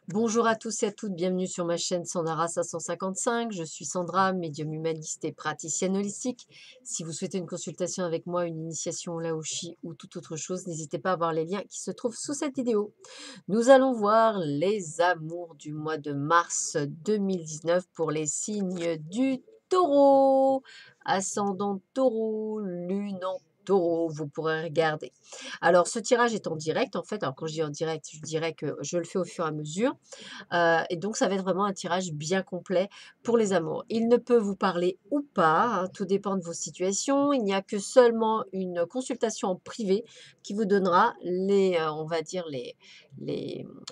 Bonjour à tous et à toutes, bienvenue sur ma chaîne Sandara 555. Je suis Sandra, médium humaniste et praticienne holistique. Si vous souhaitez une consultation avec moi, une initiation au Laoshi ou toute autre chose, n'hésitez pas à voir les liens qui se trouvent sous cette vidéo. Nous allons voir les amours du mois de mars 2019 pour les signes du taureau. Ascendant taureau, lune en taureau, vous pourrez regarder. Alors, ce tirage est en direct, en fait. Alors, quand je dis en direct, je dirais que je le fais au fur et à mesure. Et donc, ça va être vraiment un tirage bien complet pour les amours. Il ne peut vous parler ou pas, hein, tout dépend de vos situations. Il n'y a que seulement une consultation en privé qui vous donnera on va dire,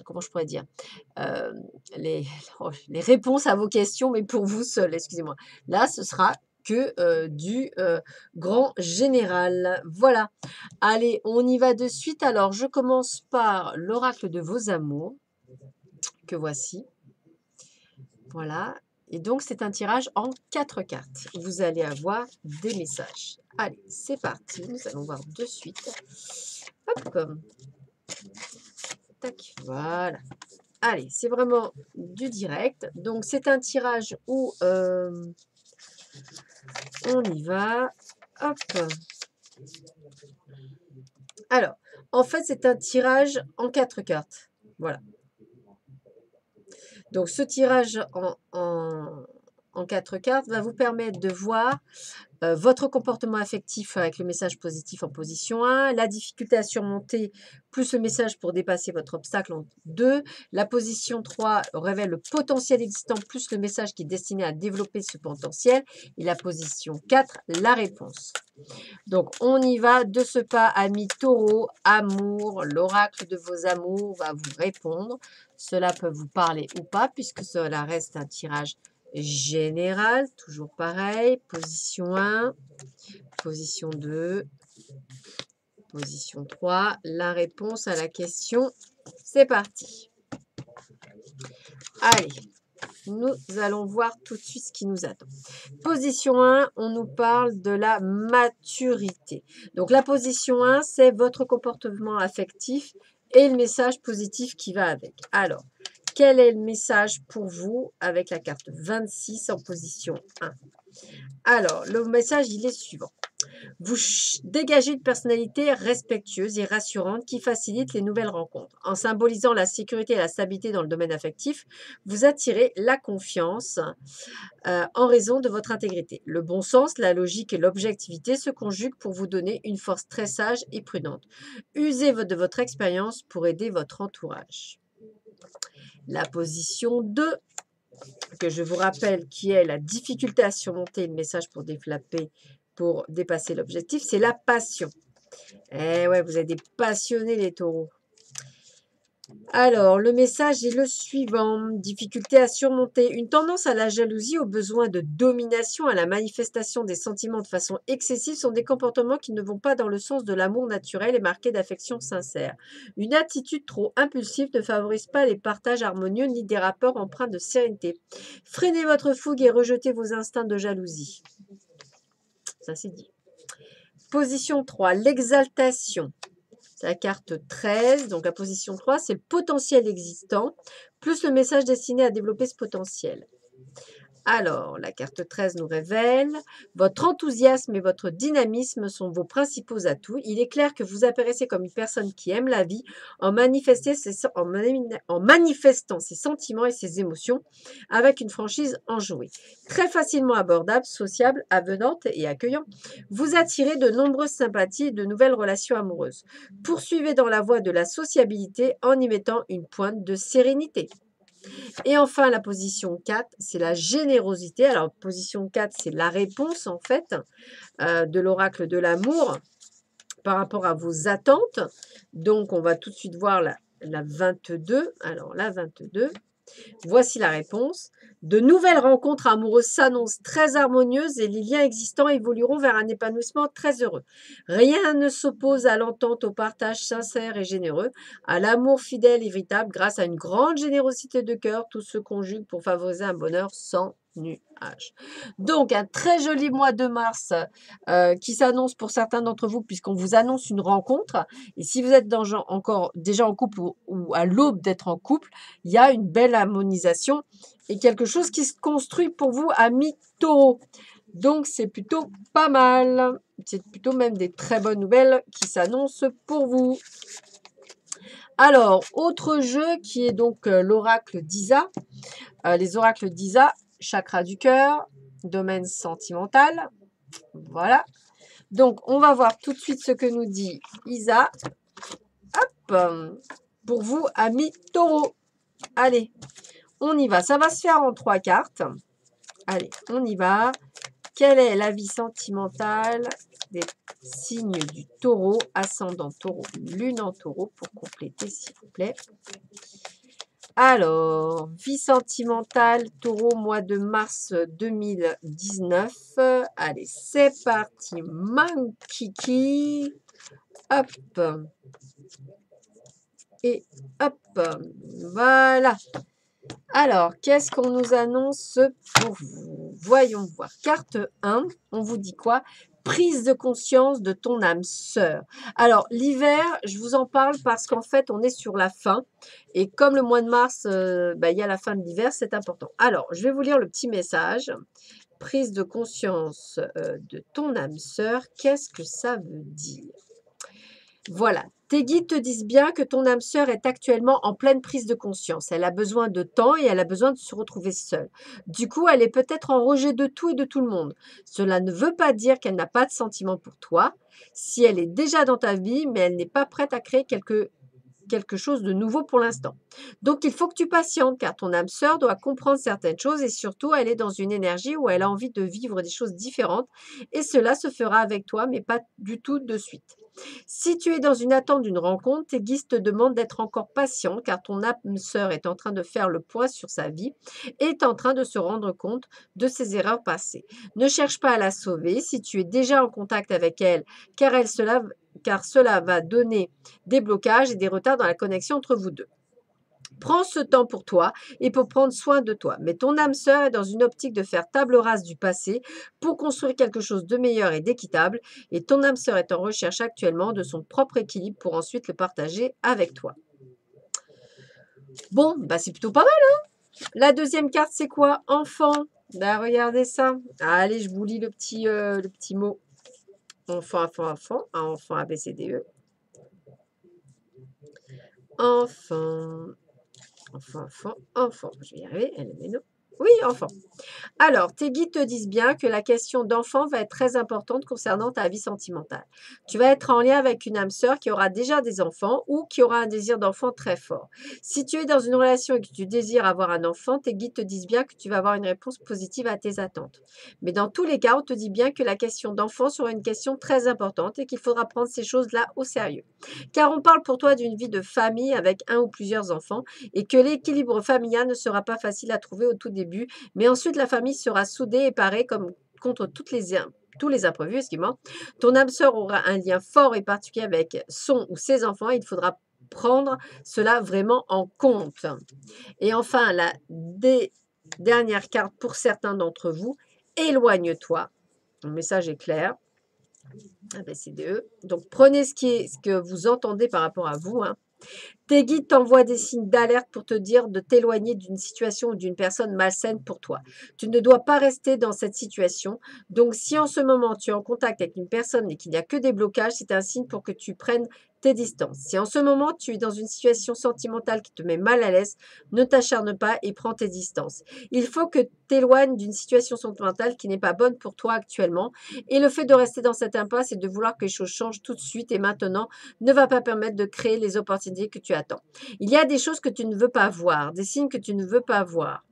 comment je pourrais dire, euh, les, les réponses à vos questions, mais pour vous seul, excusez-moi. Là, ce sera que du grand général. Voilà. Allez, on y va de suite. Alors, je commence par l'oracle de vos amours, que voici. Voilà. Et donc, c'est un tirage en 4 cartes. Vous allez avoir des messages. Allez, c'est parti. Nous allons voir de suite. Hop. Tac. Voilà. Allez, c'est vraiment du direct. Donc, c'est un tirage où on y va. Hop. Alors, en fait, c'est un tirage en 4 cartes. Voilà. Donc, ce tirage en 4 cartes va vous permettre de voir votre comportement affectif avec le message positif en position 1, la difficulté à surmonter plus le message pour dépasser votre obstacle en 2, la position 3 révèle le potentiel existant plus le message qui est destiné à développer ce potentiel et la position 4, la réponse. Donc, on y va de ce pas, amis taureau, amour, l'oracle de vos amours va vous répondre. Cela peut vous parler ou pas, puisque cela reste un tirage général, toujours pareil. Position 1, position 2, position 3. La réponse à la question, c'est parti. Allez, nous allons voir tout de suite ce qui nous attend. Position 1, on nous parle de la maturité. Donc la position 1, c'est votre comportement affectif et le message positif qui va avec. Alors, quel est le message pour vous avec la carte 26 en position 1? Alors, le message, il est suivant. Vous dégagez une personnalité respectueuse et rassurante qui facilite les nouvelles rencontres. En symbolisant la sécurité et la stabilité dans le domaine affectif, vous attirez la confiance en raison de votre intégrité. Le bon sens, la logique et l'objectivité se conjuguent pour vous donner une force très sage et prudente. Usez de votre expérience pour aider votre entourage. La position 2, que je vous rappelle, qui est la difficulté à surmonter le message pour dépasser l'objectif, c'est la passion. Eh ouais, vous êtes des passionnés les taureaux. Alors, le message est le suivant. Difficulté à surmonter. Une tendance à la jalousie, au besoin de domination, à la manifestation des sentiments de façon excessive sont des comportements qui ne vont pas dans le sens de l'amour naturel et marqué d'affection sincère. Une attitude trop impulsive ne favorise pas les partages harmonieux ni des rapports empreints de sérénité. Freinez votre fougue et rejetez vos instincts de jalousie. Ça, c'est dit. Position 3, l'exaltation. C'est la carte 13, donc la position 3, c'est le potentiel existant, plus le message destiné à développer ce potentiel. Alors, la carte 13 nous révèle votre enthousiasme et votre dynamisme sont vos principaux atouts. Il est clair que vous apparaissez comme une personne qui aime la vie en manifestant ses sentiments et ses émotions avec une franchise enjouée. Très facilement abordable, sociable, avenante et accueillant, vous attirez de nombreuses sympathies et de nouvelles relations amoureuses. Poursuivez dans la voie de la sociabilité en y mettant une pointe de sérénité. Et enfin, la position 4, c'est la générosité. Alors, position 4, c'est la réponse, en fait, de l'oracle de l'amour par rapport à vos attentes. Donc, on va tout de suite voir la 22. Alors, la 22, voici la réponse. De nouvelles rencontres amoureuses s'annoncent très harmonieuses et les liens existants évolueront vers un épanouissement très heureux. Rien ne s'oppose à l'entente, au partage sincère et généreux, à l'amour fidèle et véritable. Grâce à une grande générosité de cœur, tout se conjugue pour favoriser un bonheur sans nuages. Donc, un très joli mois de mars qui s'annonce pour certains d'entre vous, puisqu'on vous annonce une rencontre. Et si vous êtes encore déjà en couple ou à l'aube d'être en couple, il y a une belle harmonisation et quelque chose qui se construit pour vous, amis taureaux. Donc, c'est plutôt pas mal. C'est plutôt même des très bonnes nouvelles qui s'annoncent pour vous. Alors, autre jeu qui est donc l'oracle d'Isa. Les oracles d'Isa, chakra du cœur, domaine sentimental. Voilà. Donc, on va voir tout de suite ce que nous dit Isa. Hop, pour vous, amis taureaux. Allez, on y va. Ça va se faire en 3 cartes. Allez, on y va. Quelle est la vie sentimentale des signes du taureau, ascendant taureau, lune en taureau, pour compléter, s'il vous plaît. Alors, vie sentimentale, taureau, mois de mars 2019. Allez, c'est parti. Mankiki. Hop. Et hop. Voilà. Alors, qu'est-ce qu'on nous annonce pour vous? Voyons voir. Carte 1, on vous dit quoi? Prise de conscience de ton âme sœur. Alors, l'hiver, je vous en parle parce qu'en fait, on est sur la fin. Et comme le mois de mars, il y a la fin de l'hiver, c'est important. Alors, je vais vous lire le petit message. Prise de conscience de ton âme sœur, qu'est-ce que ça veut dire? Voilà, tes guides te disent bien que ton âme sœur est actuellement en pleine prise de conscience. Elle a besoin de temps et elle a besoin de se retrouver seule. Du coup, elle est peut-être en rejet de tout et de tout le monde. Cela ne veut pas dire qu'elle n'a pas de sentiment pour toi. Si elle est déjà dans ta vie, mais elle n'est pas prête à créer quelque chose de nouveau pour l'instant. Donc, il faut que tu patientes car ton âme sœur doit comprendre certaines choses et surtout, elle est dans une énergie où elle a envie de vivre des choses différentes et cela se fera avec toi, mais pas du tout de suite. Si tu es dans une attente d'une rencontre, tes guides te demandent d'être encore patient car ton âme sœur est en train de faire le point sur sa vie et est en train de se rendre compte de ses erreurs passées. Ne cherche pas à la sauver si tu es déjà en contact avec elle car cela va donner des blocages et des retards dans la connexion entre vous deux. Prends ce temps pour toi et pour prendre soin de toi. Mais ton âme sœur est dans une optique de faire table rase du passé pour construire quelque chose de meilleur et d'équitable. Et ton âme sœur est en recherche actuellement de son propre équilibre pour ensuite le partager avec toi. Bon, c'est plutôt pas mal, hein? La deuxième carte, c'est quoi? Enfant. Regardez ça. Allez, je vous lis le petit mot. Enfant, enfant, enfant. Enfant, A, B, C, D, E. Enfant. Enfant. Je vais y arriver. Elle est non. Oui, enfant. Alors, tes guides te disent bien que la question d'enfant va être très importante concernant ta vie sentimentale. Tu vas être en lien avec une âme sœur qui aura déjà des enfants ou qui aura un désir d'enfant très fort. Si tu es dans une relation et que tu désires avoir un enfant, tes guides te disent bien que tu vas avoir une réponse positive à tes attentes. Mais dans tous les cas, on te dit bien que la question d'enfant sera une question très importante et qu'il faudra prendre ces choses-là au sérieux. Car on parle pour toi d'une vie de famille avec un ou plusieurs enfants et que l'équilibre familial ne sera pas facile à trouver au tout début, mais ensuite la famille sera soudée et parée comme contre tous les imprévus, excuse-moi. Ton âme sœur aura un lien fort et particulier avec son ou ses enfants. Il faudra prendre cela vraiment en compte. Et enfin, la dernière carte pour certains d'entre vous, éloigne-toi. Le message est clair. ABCDE. Donc, prenez ce que vous entendez par rapport à vous, hein. Tes guides t'envoient des signes d'alerte pour te dire de t'éloigner d'une situation ou d'une personne malsaine pour toi. Tu ne dois pas rester dans cette situation. Donc, si en ce moment tu es en contact avec une personne et qu'il n'y a que des blocages, c'est un signe pour que tu prennes tes distances. Si en ce moment tu es dans une situation sentimentale qui te met mal à l'aise, ne t'acharne pas et prends tes distances. Il faut que tu t'éloignes d'une situation sentimentale qui n'est pas bonne pour toi actuellement. Et le fait de rester dans cette impasse et de vouloir que les choses changent tout de suite et maintenant ne va pas permettre de créer les opportunités que tu attends. Il y a des choses que tu ne veux pas voir, des signes que tu ne veux pas voir.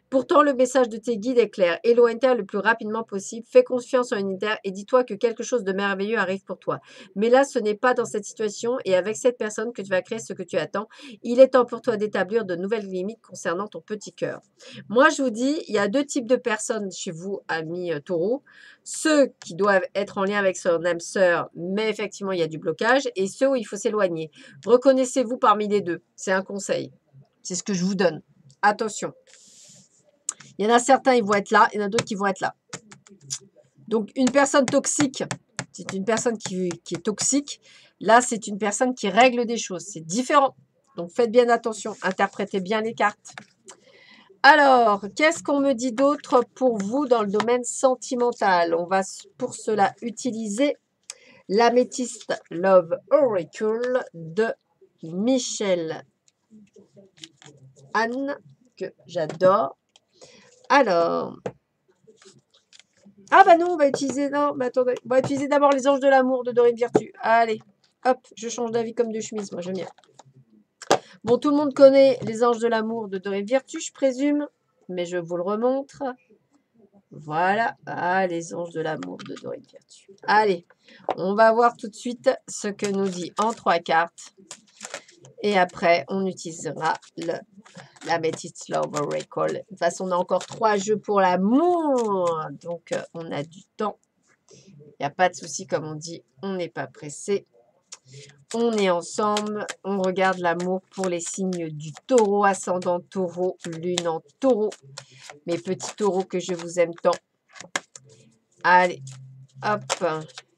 Pourtant, le message de tes guides est clair. Éloigne-toi le plus rapidement possible. Fais confiance en l'univers et dis-toi que quelque chose de merveilleux arrive pour toi. Mais là, ce n'est pas dans cette situation et avec cette personne que tu vas créer ce que tu attends. Il est temps pour toi d'établir de nouvelles limites concernant ton petit cœur. Moi, je vous dis, il y a deux types de personnes chez vous, amis taureaux. Ceux qui doivent être en lien avec son âme sœur, mais effectivement, il y a du blocage. Et ceux où il faut s'éloigner. Reconnaissez-vous parmi les deux. C'est un conseil. C'est ce que je vous donne. Attention. Il y en a certains, ils vont être là, il y en a d'autres qui vont être là. Donc, une personne toxique, c'est une personne qui est toxique. Là, c'est une personne qui règle des choses. C'est différent. Donc, faites bien attention. Interprétez bien les cartes. Alors, qu'est-ce qu'on me dit d'autre pour vous dans le domaine sentimental? On va pour cela utiliser l'améthyste Love Oracle de Michel Anne, que j'adore. Alors, ah bah non, on va utiliser, non, mais attendez, on va utiliser d'abord les anges de l'amour de Dorine Virtue. Allez, hop, je change d'avis comme de chemise, moi j'aime bien. Bon, tout le monde connaît les anges de l'amour de Dorine Virtue, je présume, mais je vous le remontre. Voilà, ah, les anges de l'amour de Dorine Virtue. Allez, on va voir tout de suite ce que nous dit en 3 cartes. Et après, on utilisera l'améthyste Love Oracle. De toute façon, on a encore 3 jeux pour l'amour. Donc, on a du temps. Il n'y a pas de souci, comme on dit. On n'est pas pressé. On est ensemble. On regarde l'amour pour les signes du taureau, ascendant taureau, lune en taureau. Mes petits taureaux que je vous aime tant. Allez, hop.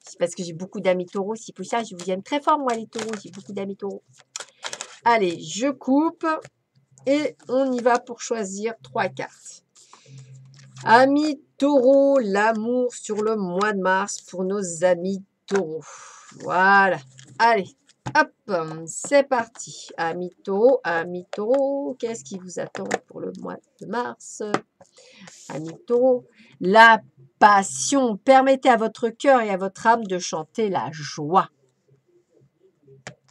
C'est parce que j'ai beaucoup d'amis taureaux. C'est pour ça que je vous aime très fort, moi, les taureaux. J'ai beaucoup d'amis taureaux. Allez, je coupe. Et on y va pour choisir 3 cartes. Amis taureaux, l'amour sur le mois de mars pour nos amis taureaux. Voilà. Allez, hop, c'est parti. Amis taureaux, qu'est-ce qui vous attend pour le mois de mars? Amis taureaux, la passion. Permettez à votre cœur et à votre âme de chanter la joie.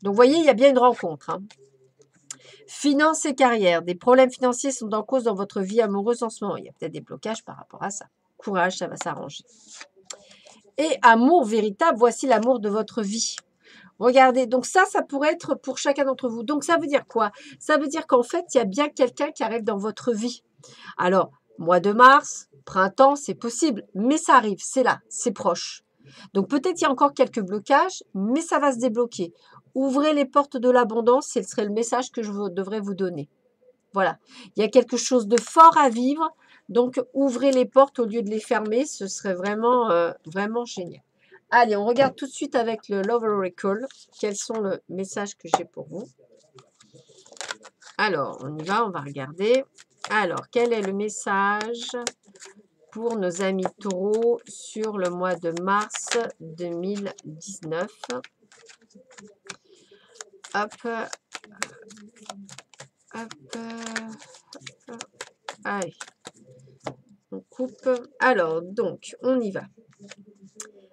Donc, vous voyez, il y a bien une rencontre. Hein. Finances et carrière. Des problèmes financiers sont en cause dans votre vie amoureuse en ce moment. Il y a peut-être des blocages par rapport à ça. Courage, ça va s'arranger. Et amour véritable, voici l'amour de votre vie. Regardez, donc ça pourrait être pour chacun d'entre vous. Donc ça veut dire quoi? Ça veut dire qu'en fait, il y a bien quelqu'un qui arrive dans votre vie. Alors, mois de mars, printemps, c'est possible, mais ça arrive, c'est là, c'est proche. Donc peut-être il y a encore quelques blocages, mais ça va se débloquer. Ouvrez les portes de l'abondance, ce serait le message que je devrais vous donner. Voilà, il y a quelque chose de fort à vivre, donc ouvrez les portes au lieu de les fermer, ce serait vraiment, vraiment génial. Allez, on regarde tout de suite avec le Love Oracle, quels sont les messages que j'ai pour vous. Alors, on y va, on va regarder. Alors, quel est le message pour nos amis taureaux sur le mois de mars 2019? Hop. Hop. Allez. On coupe. Alors, donc, on y va.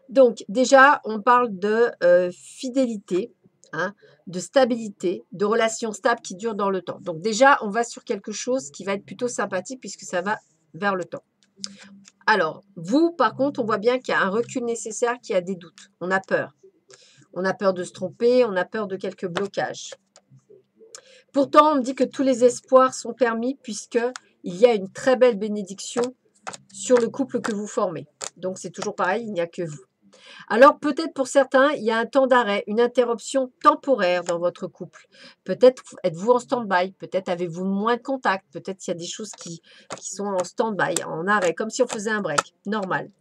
Donc, déjà, on parle de fidélité, hein, de stabilité, de relations stables qui durent dans le temps. Donc, déjà, on va sur quelque chose qui va être plutôt sympathique puisque ça va vers le temps. Alors, vous, par contre, on voit bien qu'il y a un recul nécessaire, qu'il y a des doutes. On a peur. On a peur de se tromper, on a peur de quelques blocages. Pourtant, on me dit que tous les espoirs sont permis puisqu'il y a une très belle bénédiction sur le couple que vous formez. Donc, c'est toujours pareil, il n'y a que vous. Alors, peut-être pour certains, il y a un temps d'arrêt, une interruption temporaire dans votre couple. Peut-être êtes-vous en stand-by, peut-être avez-vous moins de contact, peut-être il y a des choses qui sont en stand-by, en arrêt, comme si on faisait un break, normal.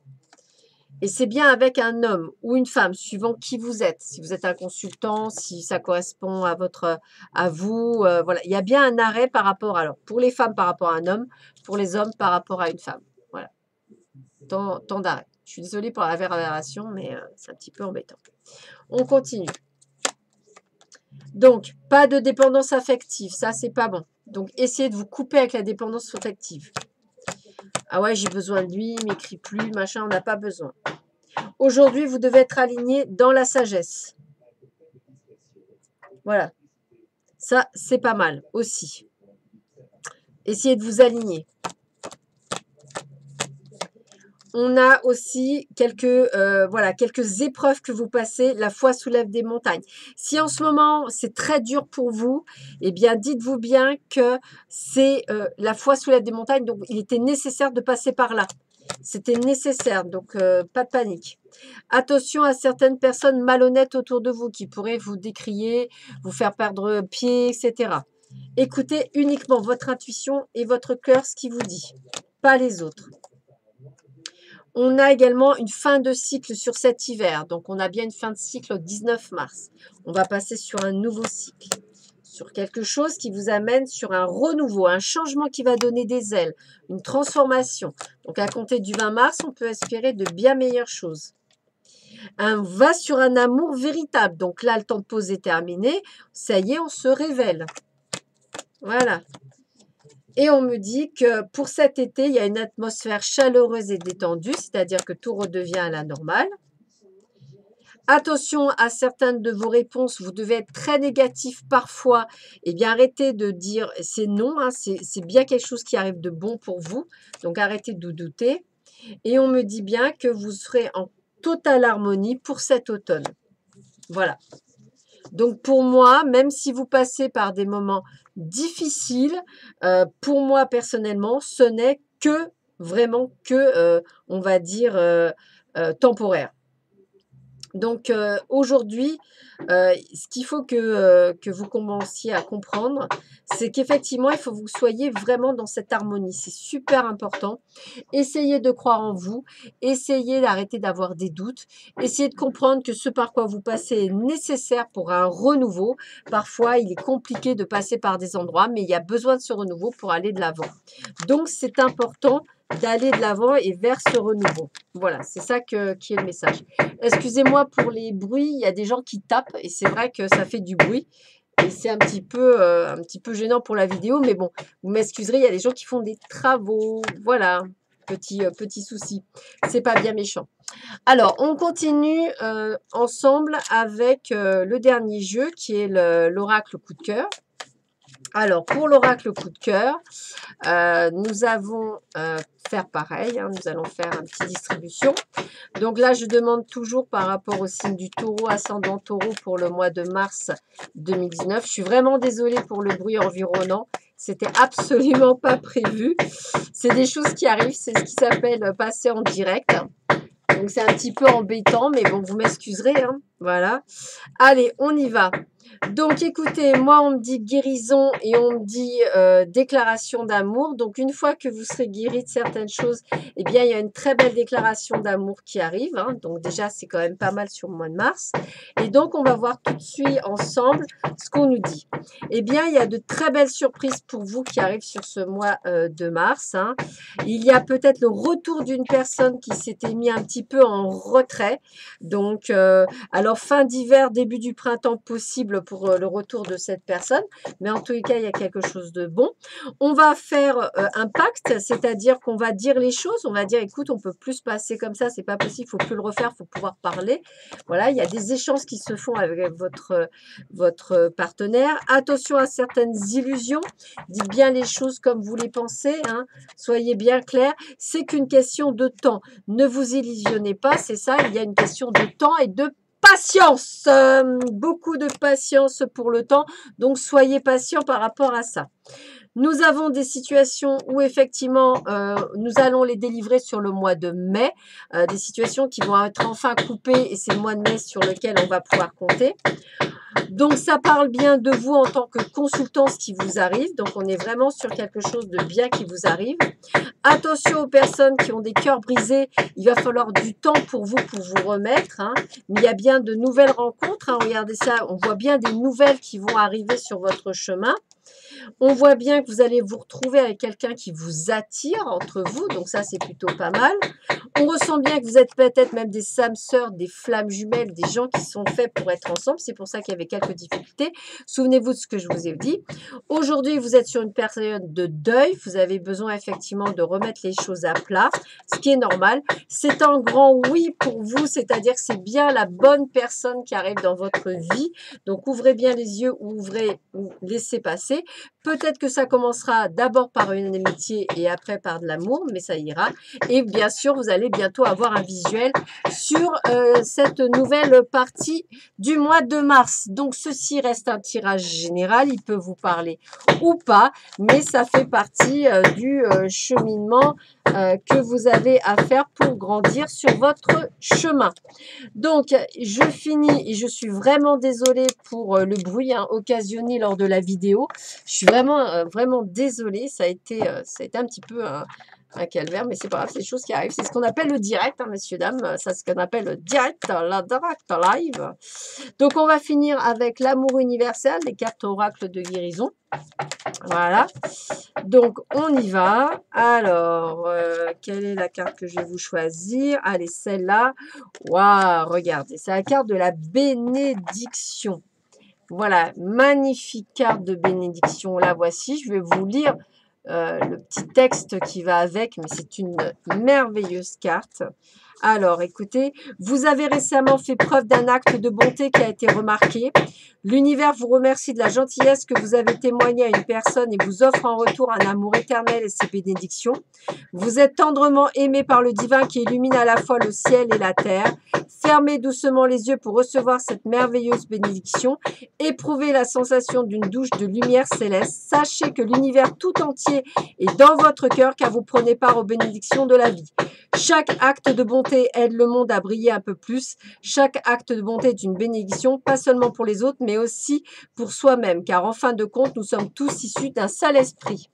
Et c'est bien avec un homme ou une femme, suivant qui vous êtes. Si vous êtes un consultant, si ça correspond à vous, voilà. Il y a bien un arrêt par rapport, alors, pour les femmes par rapport à un homme, pour les hommes par rapport à une femme. Voilà. Temps d'arrêt. Je suis désolée pour la réverbération, mais c'est un petit peu embêtant. On continue. Donc, pas de dépendance affective. Ça, c'est pas bon. Donc, essayez de vous couper avec la dépendance affective. Ah ouais, j'ai besoin de lui, il m'écrit plus, machin, on n'a pas besoin. Aujourd'hui, vous devez être aligné dans la sagesse. Voilà. Ça, c'est pas mal aussi. Essayez de vous aligner. On a aussi quelques épreuves que vous passez. La foi soulève des montagnes. Si en ce moment, c'est très dur pour vous, eh bien, dites-vous bien que c'est la foi soulève des montagnes. Donc, il était nécessaire de passer par là. C'était nécessaire. Donc, pas de panique. Attention à certaines personnes malhonnêtes autour de vous qui pourraient vous décrier, vous faire perdre pied, etc. Écoutez uniquement votre intuition et votre cœur, ce qui vous dit. pas les autres. On a également une fin de cycle sur cet hiver. Donc, on a bien une fin de cycle au 19 mars. On va passer sur un nouveau cycle, sur quelque chose qui vous amène sur un renouveau, un changement qui va donner des ailes, une transformation. Donc, à compter du 20 mars, on peut espérer de bien meilleures choses. On va sur un amour véritable. Donc là, le temps de pause est terminé. Ça y est, on se révèle. Voilà. Et on me dit que pour cet été, il y a une atmosphère chaleureuse et détendue, c'est-à-dire que tout redevient à la normale. Attention à certaines de vos réponses, vous devez être très négatif parfois. Eh bien, arrêtez de dire c'est non, hein, c'est bien quelque chose qui arrive de bon pour vous. Donc, arrêtez de douter. Et on me dit bien que vous serez en totale harmonie pour cet automne. Voilà. Donc, pour moi, même si vous passez par des moments difficiles, pour moi, personnellement, ce n'est que, vraiment que, on va dire, temporaire. Donc, aujourd'hui, ce qu'il faut que vous commenciez à comprendre, c'est qu'effectivement, il faut que vous soyez vraiment dans cette harmonie. C'est super important. Essayez de croire en vous. Essayez d'arrêter d'avoir des doutes. Essayez de comprendre que ce par quoi vous passez est nécessaire pour un renouveau. Parfois, il est compliqué de passer par des endroits, mais il y a besoin de ce renouveau pour aller de l'avant. Donc, c'est important d'aller de l'avant et vers ce renouveau. Voilà, c'est ça qui est le message. Excusez-moi pour les bruits, il y a des gens qui tapent et c'est vrai que ça fait du bruit. Et c'est un petit peu gênant pour la vidéo, mais bon, vous m'excuserez, il y a des gens qui font des travaux. Voilà, petit souci. C'est pas bien méchant. Alors, on continue ensemble avec le dernier jeu qui est l'oracle coup de cœur. Alors, pour l'oracle coup de cœur, nous allons faire pareil. Hein, nous allons faire une petite distribution. Donc là, je demande toujours par rapport au signe du taureau, ascendant taureau pour le mois de mars 2019. Je suis vraiment désolée pour le bruit environnant. C'était absolument pas prévu. C'est des choses qui arrivent. C'est ce qui s'appelle passer en direct. Donc, c'est un petit peu embêtant, mais bon, vous m'excuserez. Hein, voilà. Allez, on y va. Donc, écoutez, moi, on me dit guérison et on me dit déclaration d'amour. Donc, une fois que vous serez guéri de certaines choses, eh bien, il y a une très belle déclaration d'amour qui arrive. Hein. Donc, déjà, c'est quand même pas mal sur le mois de mars. Et donc, on va voir tout de suite ensemble ce qu'on nous dit. Eh bien, il y a de très belles surprises pour vous qui arrivent sur ce mois de mars. Hein. Il y a peut-être le retour d'une personne qui s'était mis un petit peu en retrait. Donc, alors, fin d'hiver, début du printemps possible pour le retour de cette personne. Mais en tous les cas, il y a quelque chose de bon. On va faire un pacte, c'est-à-dire qu'on va dire les choses. On va dire, écoute, on peut plus se passer comme ça, c'est pas possible, il faut plus le refaire, il faut pouvoir parler. Voilà, il y a des échanges qui se font avec votre partenaire. Attention à certaines illusions. Dites bien les choses comme vous les pensez. Hein. Soyez bien clair. C'est qu'une question de temps. Ne vous illusionnez pas, c'est ça. Il y a une question de temps et de patience, beaucoup de patience pour le temps, donc soyez patient par rapport à ça. Nous avons des situations où effectivement, nous allons les délivrer sur le mois de mai, des situations qui vont être enfin coupées et c'est le mois de mai sur lequel on va pouvoir compter. Donc, ça parle bien de vous en tant que consultant, ce qui vous arrive. Donc, on est vraiment sur quelque chose de bien qui vous arrive. Attention aux personnes qui ont des cœurs brisés. Il va falloir du temps pour vous remettre. Hein. Mais il y a bien de nouvelles rencontres. Hein. Regardez ça, on voit bien des nouvelles qui vont arriver sur votre chemin. On voit bien que vous allez vous retrouver avec quelqu'un qui vous attire entre vous. Donc ça, c'est plutôt pas mal. On ressent bien que vous êtes peut-être même des âmes sœurs, des flammes jumelles, des gens qui sont faits pour être ensemble. C'est pour ça qu'il y avait quelques difficultés. Souvenez-vous de ce que je vous ai dit. Aujourd'hui, vous êtes sur une période de deuil. Vous avez besoin effectivement de remettre les choses à plat, ce qui est normal. C'est un grand oui pour vous, c'est-à-dire que c'est bien la bonne personne qui arrive dans votre vie. Donc, ouvrez bien les yeux, ouvrez, laissez passer. Peut-être que ça commencera d'abord par une amitié et après par de l'amour, mais ça ira. Et bien sûr, vous allez bientôt avoir un visuel sur cette nouvelle partie du mois de mars. Donc, ceci reste un tirage général. Il peut vous parler ou pas, mais ça fait partie du cheminement que vous avez à faire pour grandir sur votre chemin. Donc, je finis et je suis vraiment désolée pour le bruit occasionné lors de la vidéo. Je suis vraiment, vraiment désolée. Ça a été un petit peu un calvaire, mais c'est pas grave, c'est des choses qui arrivent. C'est ce qu'on appelle le direct, hein, messieurs, dames. C'est ce qu'on appelle le direct, la direct live. Donc, on va finir avec l'amour universel, les cartes oracle de guérison. Voilà. Donc, on y va. Alors, quelle est la carte que je vais vous choisir? Allez, celle-là. Waouh, regardez, c'est la carte de la bénédiction. Voilà, magnifique carte de bénédiction. La voici. Je vais vous lire le petit texte qui va avec, mais c'est une merveilleuse carte. Alors, écoutez, vous avez récemment fait preuve d'un acte de bonté qui a été remarqué. L'univers vous remercie de la gentillesse que vous avez témoignée à une personne et vous offre en retour un amour éternel et ses bénédictions. Vous êtes tendrement aimé par le divin qui illumine à la fois le ciel et la terre. Fermez doucement les yeux pour recevoir cette merveilleuse bénédiction. Éprouvez la sensation d'une douche de lumière céleste. Sachez que l'univers tout entier est dans votre cœur car vous prenez part aux bénédictions de la vie. Chaque acte de bonté aide le monde à briller un peu plus. Chaque acte de bonté est une bénédiction, pas seulement pour les autres, mais aussi pour soi-même, car en fin de compte, nous sommes tous issus d'un seul esprit.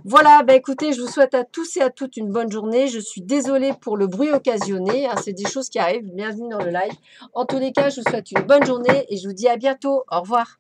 Voilà, bah écoutez, je vous souhaite à tous et à toutes une bonne journée. Je suis désolée pour le bruit occasionné, hein, c'est des choses qui arrivent. Bienvenue dans le live. En tous les cas, je vous souhaite une bonne journée et je vous dis à bientôt. Au revoir.